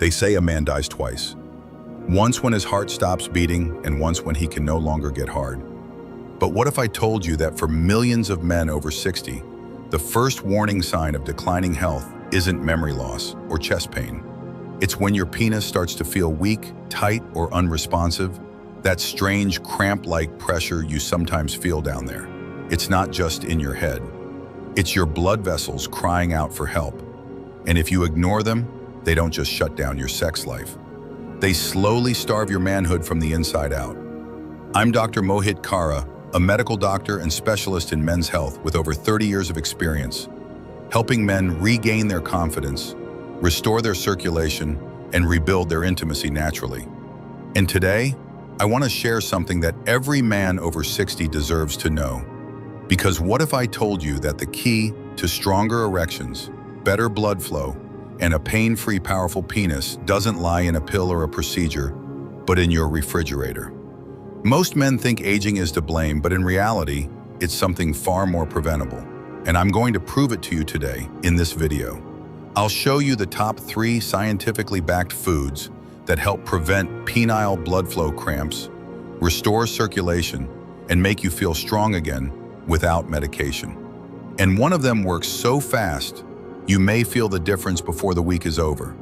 They say a man dies twice. Once when his heart stops beating, and once when he can no longer get hard. But what if I told you that for millions of men over 60, the first warning sign of declining health isn't memory loss or chest pain? It's when your penis starts to feel weak, tight, or unresponsive, that strange cramp-like pressure you sometimes feel down there. It's not just in your head. It's your blood vessels crying out for help. And if you ignore them, they don't just shut down your sex life. They slowly starve your manhood from the inside out. I'm Dr. Mohit Kara, a medical doctor and specialist in men's health with over 30 years of experience, helping men regain their confidence, restore their circulation, and rebuild their intimacy naturally. And today, I want to share something that every man over 60 deserves to know. Because what if I told you that the key to stronger erections, better blood flow, and a pain-free, powerful penis doesn't lie in a pill or a procedure, but in your refrigerator? Most men think aging is to blame, but in reality, it's something far more preventable. And I'm going to prove it to you today in this video. I'll show you the top 3 scientifically backed foods that help prevent penile blood flow cramps, restore circulation, and make you feel strong again without medication. And one of them works so fast, you may feel the difference before the week is over.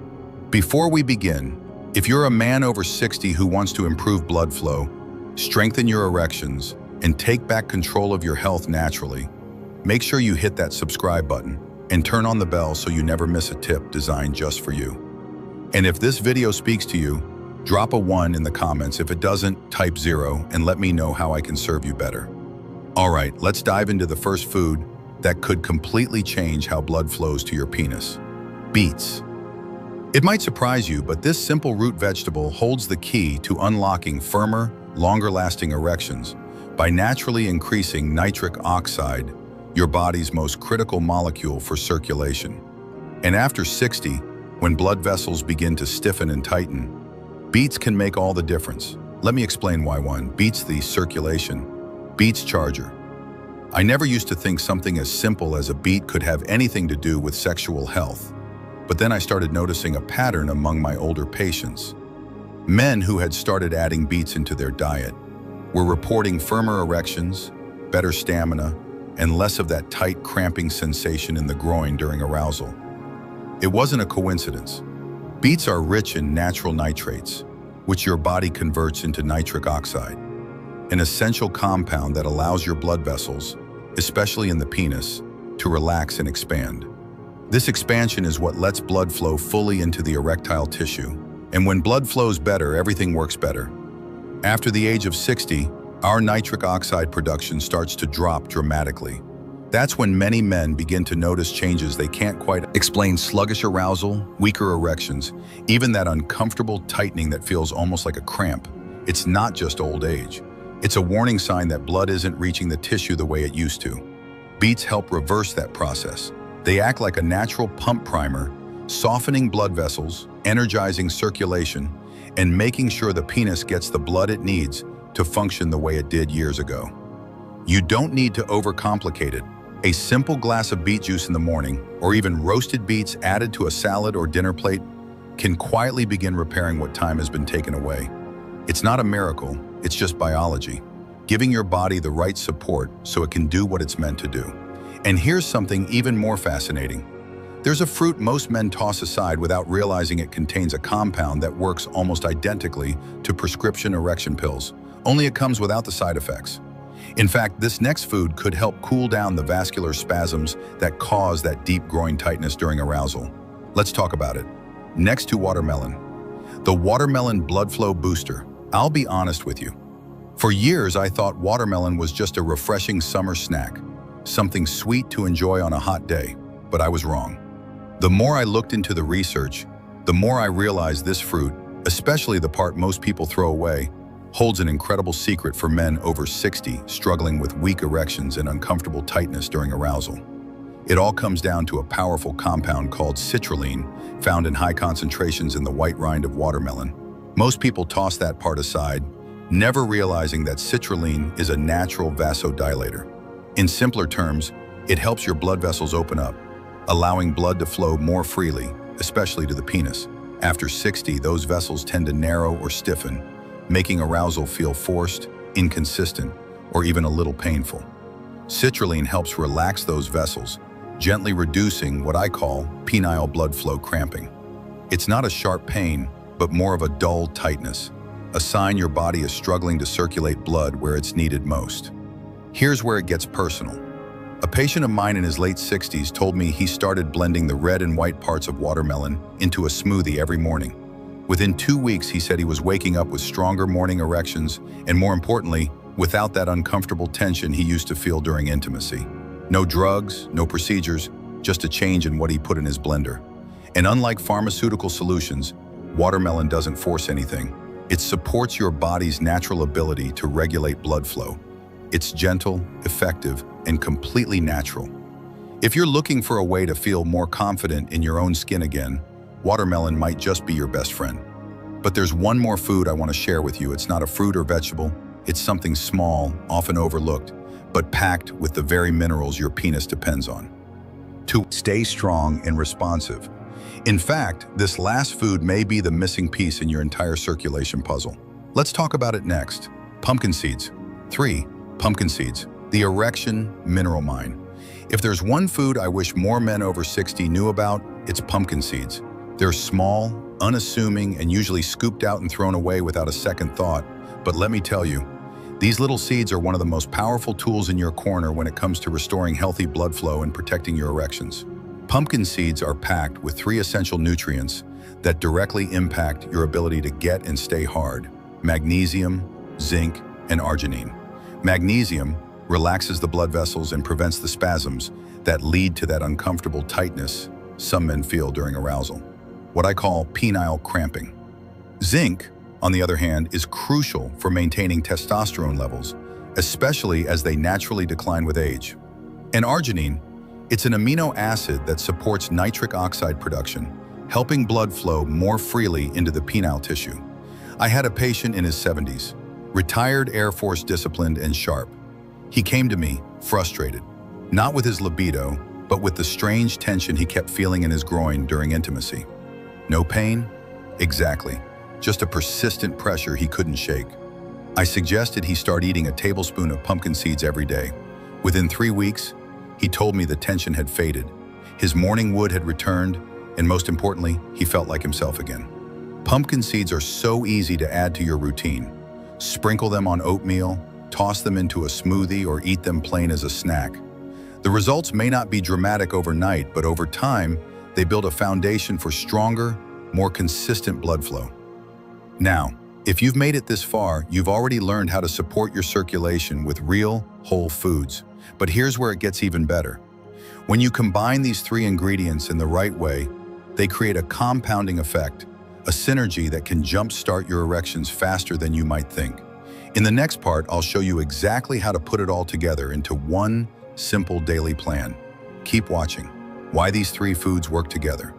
Before we begin, if you're a man over 60 who wants to improve blood flow, strengthen your erections, and take back control of your health naturally, make sure you hit that subscribe button and turn on the bell so you never miss a tip designed just for you. And if this video speaks to you, drop a 1 in the comments. If it doesn't, type 0 and let me know how I can serve you better. All right, let's dive into the first food that could completely change how blood flows to your penis: beets. It might surprise you, but this simple root vegetable holds the key to unlocking firmer, longer-lasting erections by naturally increasing nitric oxide, your body's most critical molecule for circulation. And after 60, when blood vessels begin to stiffen and tighten, beets can make all the difference. Let me explain why. 1. Beets the circulation. Beets charger. I never used to think something as simple as a beet could have anything to do with sexual health. But then I started noticing a pattern among my older patients. Men who had started adding beets into their diet were reporting firmer erections, better stamina, and less of that tight cramping sensation in the groin during arousal. It wasn't a coincidence. Beets are rich in natural nitrates, which your body converts into nitric oxide, an essential compound that allows your blood vessels, especially in the penis, to relax and expand. This expansion is what lets blood flow fully into the erectile tissue. And when blood flows better, everything works better. After the age of 60, our nitric oxide production starts to drop dramatically. That's when many men begin to notice changes they can't quite explain: sluggish arousal, weaker erections, even that uncomfortable tightening that feels almost like a cramp. It's not just old age. It's a warning sign that blood isn't reaching the tissue the way it used to. Beets help reverse that process. They act like a natural pump primer, softening blood vessels, energizing circulation, and making sure the penis gets the blood it needs to function the way it did years ago. You don't need to overcomplicate it. A simple glass of beet juice in the morning, or even roasted beets added to a salad or dinner plate, can quietly begin repairing what time has been taken away. It's not a miracle, it's just biology, giving your body the right support so it can do what it's meant to do. And here's something even more fascinating. There's a fruit most men toss aside without realizing it contains a compound that works almost identically to prescription erection pills, only it comes without the side effects. In fact, this next food could help cool down the vascular spasms that cause that deep groin tightness during arousal. Let's talk about it. Next to watermelon. The watermelon blood flow booster. I'll be honest with you. For years, I thought watermelon was just a refreshing summer snack, something sweet to enjoy on a hot day, but I was wrong. The more I looked into the research, the more I realized this fruit, especially the part most people throw away, holds an incredible secret for men over 60 struggling with weak erections and uncomfortable tightness during arousal. It all comes down to a powerful compound called citrulline, found in high concentrations in the white rind of watermelon. Most people toss that part aside, never realizing that citrulline is a natural vasodilator. In simpler terms, it helps your blood vessels open up, allowing blood to flow more freely, especially to the penis. After 60, those vessels tend to narrow or stiffen, making arousal feel forced, inconsistent, or even a little painful. Citrulline helps relax those vessels, gently reducing what I call penile blood flow cramping. It's not a sharp pain, but more of a dull tightness, a sign your body is struggling to circulate blood where it's needed most. Here's where it gets personal. A patient of mine in his late 60s told me he started blending the red and white parts of watermelon into a smoothie every morning. Within 2 weeks, he said he was waking up with stronger morning erections and, more importantly, without that uncomfortable tension he used to feel during intimacy. No drugs, no procedures, just a change in what he put in his blender. And unlike pharmaceutical solutions, watermelon doesn't force anything. It supports your body's natural ability to regulate blood flow. It's gentle, effective, and completely natural. If you're looking for a way to feel more confident in your own skin again, watermelon might just be your best friend. But there's one more food I want to share with you. It's not a fruit or vegetable. It's something small, often overlooked, but packed with the very minerals your penis depends on. To stay strong and responsive. In fact, this last food may be the missing piece in your entire circulation puzzle. Let's talk about it next. Pumpkin seeds. 3. Pumpkin seeds. The erection mineral mine. If there's one food I wish more men over 60 knew about, it's pumpkin seeds. They're small, unassuming, and usually scooped out and thrown away without a second thought. But let me tell you, these little seeds are one of the most powerful tools in your corner when it comes to restoring healthy blood flow and protecting your erections. Pumpkin seeds are packed with 3 essential nutrients that directly impact your ability to get and stay hard: magnesium, zinc, and arginine. Magnesium relaxes the blood vessels and prevents the spasms that lead to that uncomfortable tightness some men feel during arousal, what I call penile cramping. Zinc, on the other hand, is crucial for maintaining testosterone levels, especially as they naturally decline with age. And arginine, it's an amino acid that supports nitric oxide production, helping blood flow more freely into the penile tissue. I had a patient in his 70s, retired Air Force disciplined and sharp. He came to me frustrated, not with his libido, but with the strange tension he kept feeling in his groin during intimacy. No pain? Exactly. Just a persistent pressure he couldn't shake. I suggested he start eating a tablespoon of pumpkin seeds every day. Within 3 weeks, he told me the tension had faded. His morning wood had returned, and most importantly, he felt like himself again. Pumpkin seeds are so easy to add to your routine. Sprinkle them on oatmeal, toss them into a smoothie, or eat them plain as a snack. The results may not be dramatic overnight, but over time, they build a foundation for stronger, more consistent blood flow. Now, if you've made it this far, you've already learned how to support your circulation with real, whole foods. But here's where it gets even better. When you combine these 3 ingredients in the right way, they create a compounding effect, a synergy that can jumpstart your erections faster than you might think. In the next part, I'll show you exactly how to put it all together into one simple daily plan. Keep watching. Why these 3 foods work together.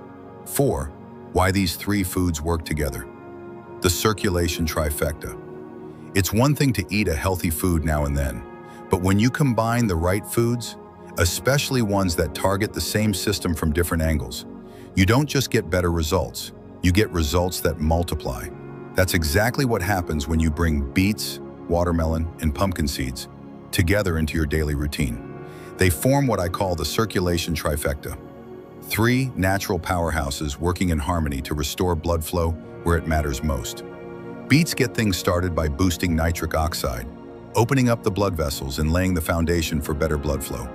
4. Why these 3 foods work together. The circulation trifecta. It's one thing to eat a healthy food now and then, but when you combine the right foods, especially ones that target the same system from different angles, you don't just get better results, you get results that multiply. That's exactly what happens when you bring beets, watermelon, and pumpkin seeds together into your daily routine. They form what I call the circulation trifecta. 3 natural powerhouses working in harmony to restore blood flow where it matters most. Beets get things started by boosting nitric oxide, opening up the blood vessels and laying the foundation for better blood flow.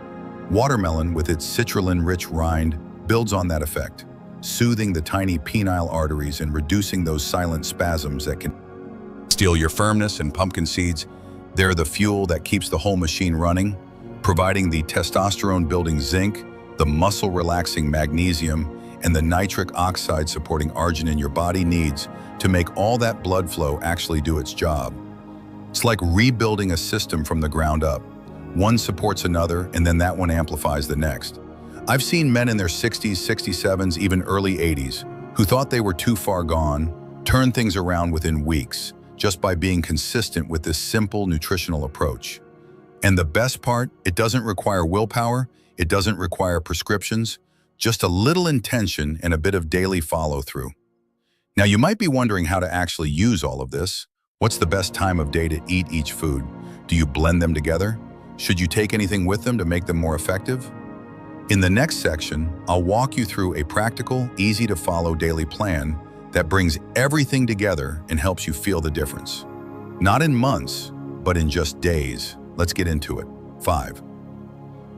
Watermelon, with its citrulline-rich rind, builds on that effect, soothing the tiny penile arteries and reducing those silent spasms that can steal your firmness. And pumpkin seeds, they're the fuel that keeps the whole machine running, providing the testosterone-building zinc, the muscle-relaxing magnesium, and the nitric oxide-supporting arginine your body needs to make all that blood flow actually do its job. It's like rebuilding a system from the ground up. One supports another, and then that one amplifies the next. I've seen men in their 60s, 67s, even early 80s, who thought they were too far gone, turn things around within weeks, just by being consistent with this simple nutritional approach. And the best part, it doesn't require willpower, it doesn't require prescriptions, just a little intention and a bit of daily follow-through. Now, you might be wondering how to actually use all of this. What's the best time of day to eat each food? Do you blend them together? Should you take anything with them to make them more effective? In the next section, I'll walk you through a practical, easy-to-follow daily plan that brings everything together and helps you feel the difference. Not in months, but in just days. Let's get into it. 5.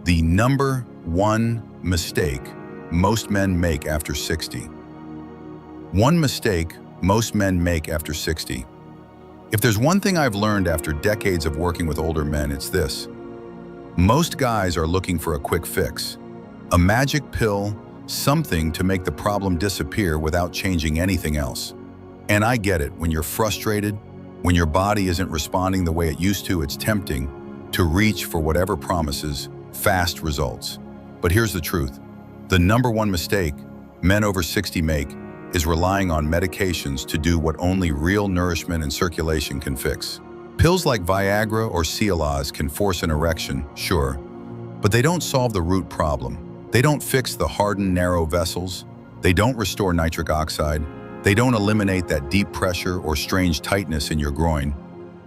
The number one mistake most men make after 60. One mistake most men make after 60. If there's one thing I've learned after decades of working with older men, it's this. Most guys are looking for a quick fix, a magic pill, something to make the problem disappear without changing anything else. And I get it, when you're frustrated, when your body isn't responding the way it used to, it's tempting to reach for whatever promises fast results. But here's the truth. The number one mistake men over 60 make is relying on medications to do what only real nourishment and circulation can fix. Pills like Viagra or Cialis can force an erection, sure, but they don't solve the root problem. They don't fix the hardened, narrow vessels. They don't restore nitric oxide. They don't eliminate that deep pressure or strange tightness in your groin.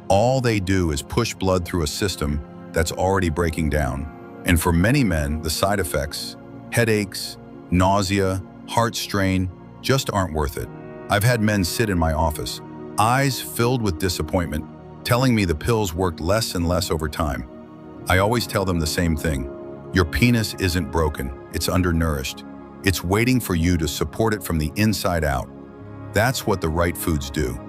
All they do is push blood through a system that's already breaking down. And for many men, the side effects, headaches, nausea, heart strain, just aren't worth it. I've had men sit in my office, eyes filled with disappointment, telling me the pills worked less and less over time. I always tell them the same thing. Your penis isn't broken, it's undernourished. It's waiting for you to support it from the inside out. That's what the right foods do.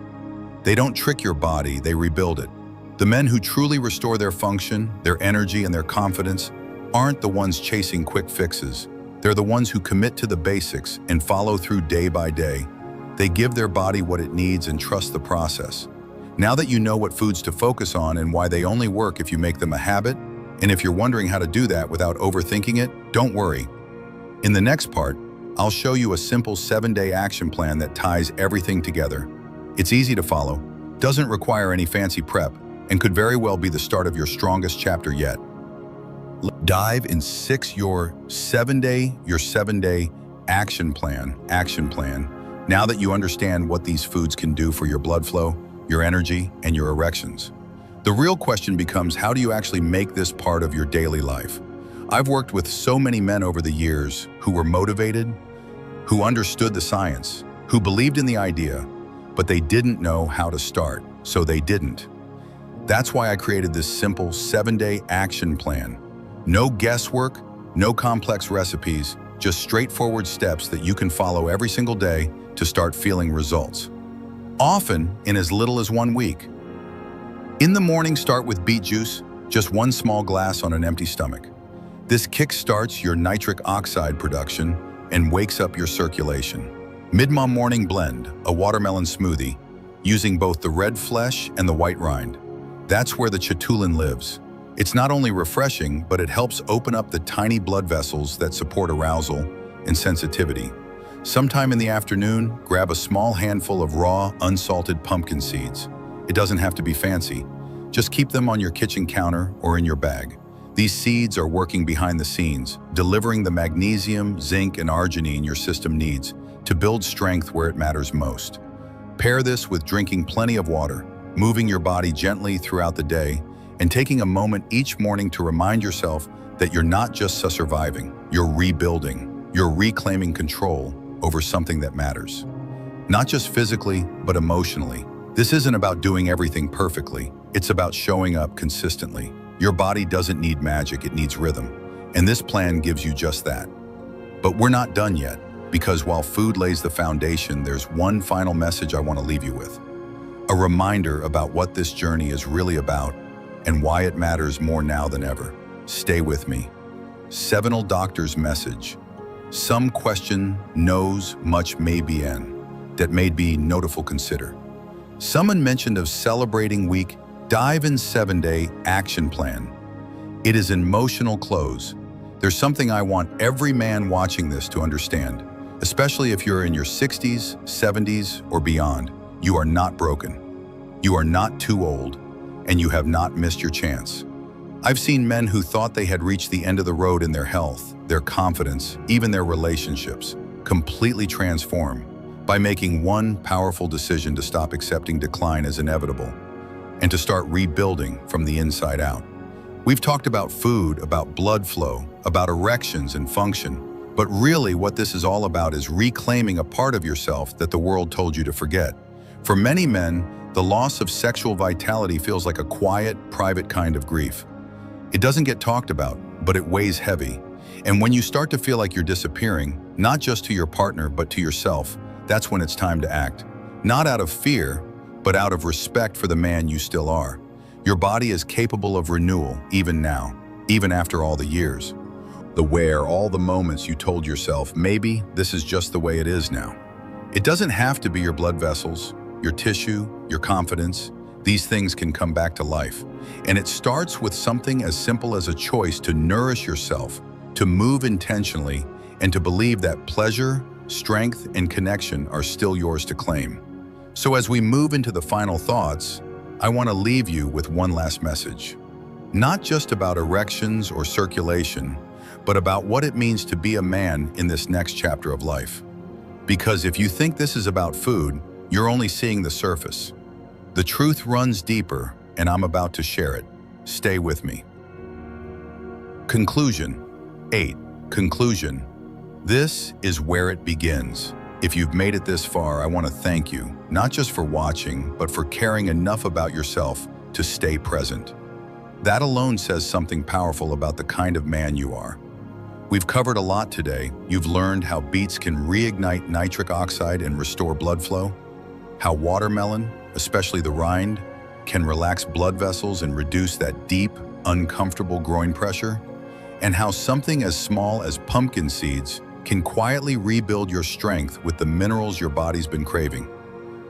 They don't trick your body, they rebuild it. The men who truly restore their function, their energy, and their confidence aren't the ones chasing quick fixes. They're the ones who commit to the basics and follow through day by day. They give their body what it needs and trust the process. Now that you know what foods to focus on and why they only work if you make them a habit, and if you're wondering how to do that without overthinking it, don't worry. In the next part, I'll show you a simple 7-day action plan that ties everything together. It's easy to follow, doesn't require any fancy prep, and could very well be the start of your strongest chapter yet. Dive in your 7-day action plan. Now that you understand what these foods can do for your blood flow, your energy, and your erections. The real question becomes, how do you actually make this part of your daily life? I've worked with so many men over the years who were motivated, who understood the science, who believed in the idea, but they didn't know how to start, so they didn't. That's why I created this simple 7-day action plan. No guesswork, no complex recipes, just straightforward steps that you can follow every single day to start feeling results. Often in as little as 1 week. In the morning, start with beet juice, just 1 small glass on an empty stomach. This kickstarts your nitric oxide production and wakes up your circulation. Mid-morning blend, a watermelon smoothie, using both the red flesh and the white rind. That's where the chatulin lives. It's not only refreshing, but it helps open up the tiny blood vessels that support arousal and sensitivity. Sometime in the afternoon, grab a small handful of raw, unsalted pumpkin seeds. It doesn't have to be fancy. Just keep them on your kitchen counter or in your bag. These seeds are working behind the scenes, delivering the magnesium, zinc, and arginine your system needs to build strength where it matters most. Pair this with drinking plenty of water, moving your body gently throughout the day, and taking a moment each morning to remind yourself that you're not just surviving, you're rebuilding, you're reclaiming control over something that matters. Not just physically, but emotionally. This isn't about doing everything perfectly, it's about showing up consistently. Your body doesn't need magic, it needs rhythm, and this plan gives you just that. But we're not done yet, because while food lays the foundation, there's one final message I want to leave you with. A reminder about what this journey is really about and why it matters more now than ever. Stay with me. Seminal Doctor's message. Some question knows much may be in, that may be notiful consider. Someone mentioned of celebrating week, dive in 7-day action plan. It is emotional close. There's something I want every man watching this to understand, especially if you're in your 60s, 70s, or beyond. You are not broken. You are not too old, and you have not missed your chance. I've seen men who thought they had reached the end of the road in their health, their confidence, even their relationships, completely transform. by making one powerful decision to stop accepting decline as inevitable and to start rebuilding from the inside out. We've talked about food, about blood flow, about erections and function, but really what this is all about is reclaiming a part of yourself that the world told you to forget. For many men, the loss of sexual vitality feels like a quiet, private kind of grief. It doesn't get talked about, but it weighs heavy. And when you start to feel like you're disappearing, not just to your partner, but to yourself, that's when it's time to act. Not out of fear, but out of respect for the man you still are. Your body is capable of renewal, even now, even after all the years. All the moments you told yourself, maybe this is just the way it is now. It doesn't have to be your blood vessels, your tissue, your confidence. These things can come back to life. And it starts with something as simple as a choice to nourish yourself, to move intentionally, and to believe that pleasure, strength, and connection are still yours to claim. So as we move into the final thoughts, I want to leave you with one last message. Not just about erections or circulation, but about what it means to be a man in this next chapter of life. Because if you think this is about food, you're only seeing the surface. The truth runs deeper, and I'm about to share it. Stay with me. Conclusion 8. Conclusion. This is where it begins. If you've made it this far, I want to thank you, not just for watching, but for caring enough about yourself to stay present. That alone says something powerful about the kind of man you are. We've covered a lot today. You've learned how beets can reignite nitric oxide and restore blood flow, how watermelon, especially the rind, can relax blood vessels and reduce that deep, uncomfortable groin pressure, and how something as small as pumpkin seeds can quietly rebuild your strength with the minerals your body's been craving.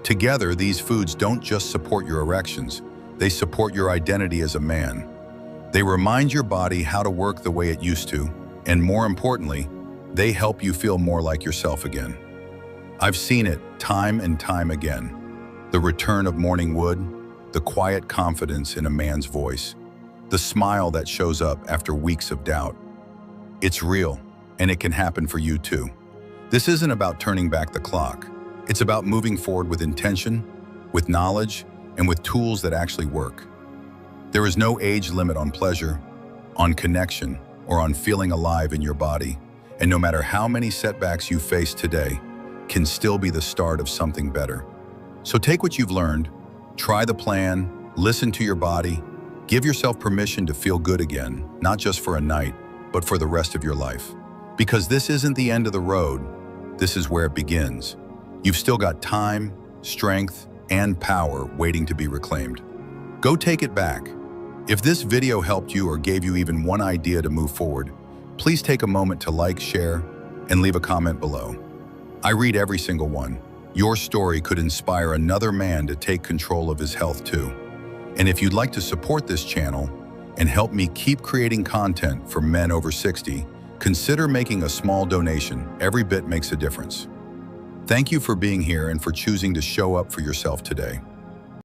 Together, these foods don't just support your erections, they support your identity as a man. They remind your body how to work the way it used to, and more importantly, they help you feel more like yourself again. I've seen it time and time again. The return of morning wood, the quiet confidence in a man's voice, the smile that shows up after weeks of doubt. It's real, and it can happen for you too. This isn't about turning back the clock. It's about moving forward with intention, with knowledge, and with tools that actually work. There is no age limit on pleasure, on connection, or on feeling alive in your body, and no matter how many setbacks you face today, can still be the start of something better. So take what you've learned, try the plan, listen to your body, give yourself permission to feel good again, not just for a night, but for the rest of your life. Because this isn't the end of the road, this is where it begins. You've still got time, strength, and power waiting to be reclaimed. Go take it back. If this video helped you or gave you even one idea to move forward, please take a moment to like, share, and leave a comment below. I read every single one. Your story could inspire another man to take control of his health too. And if you'd like to support this channel and help me keep creating content for men over 60, consider making a small donation. Every bit makes a difference. Thank you for being here and for choosing to show up for yourself today.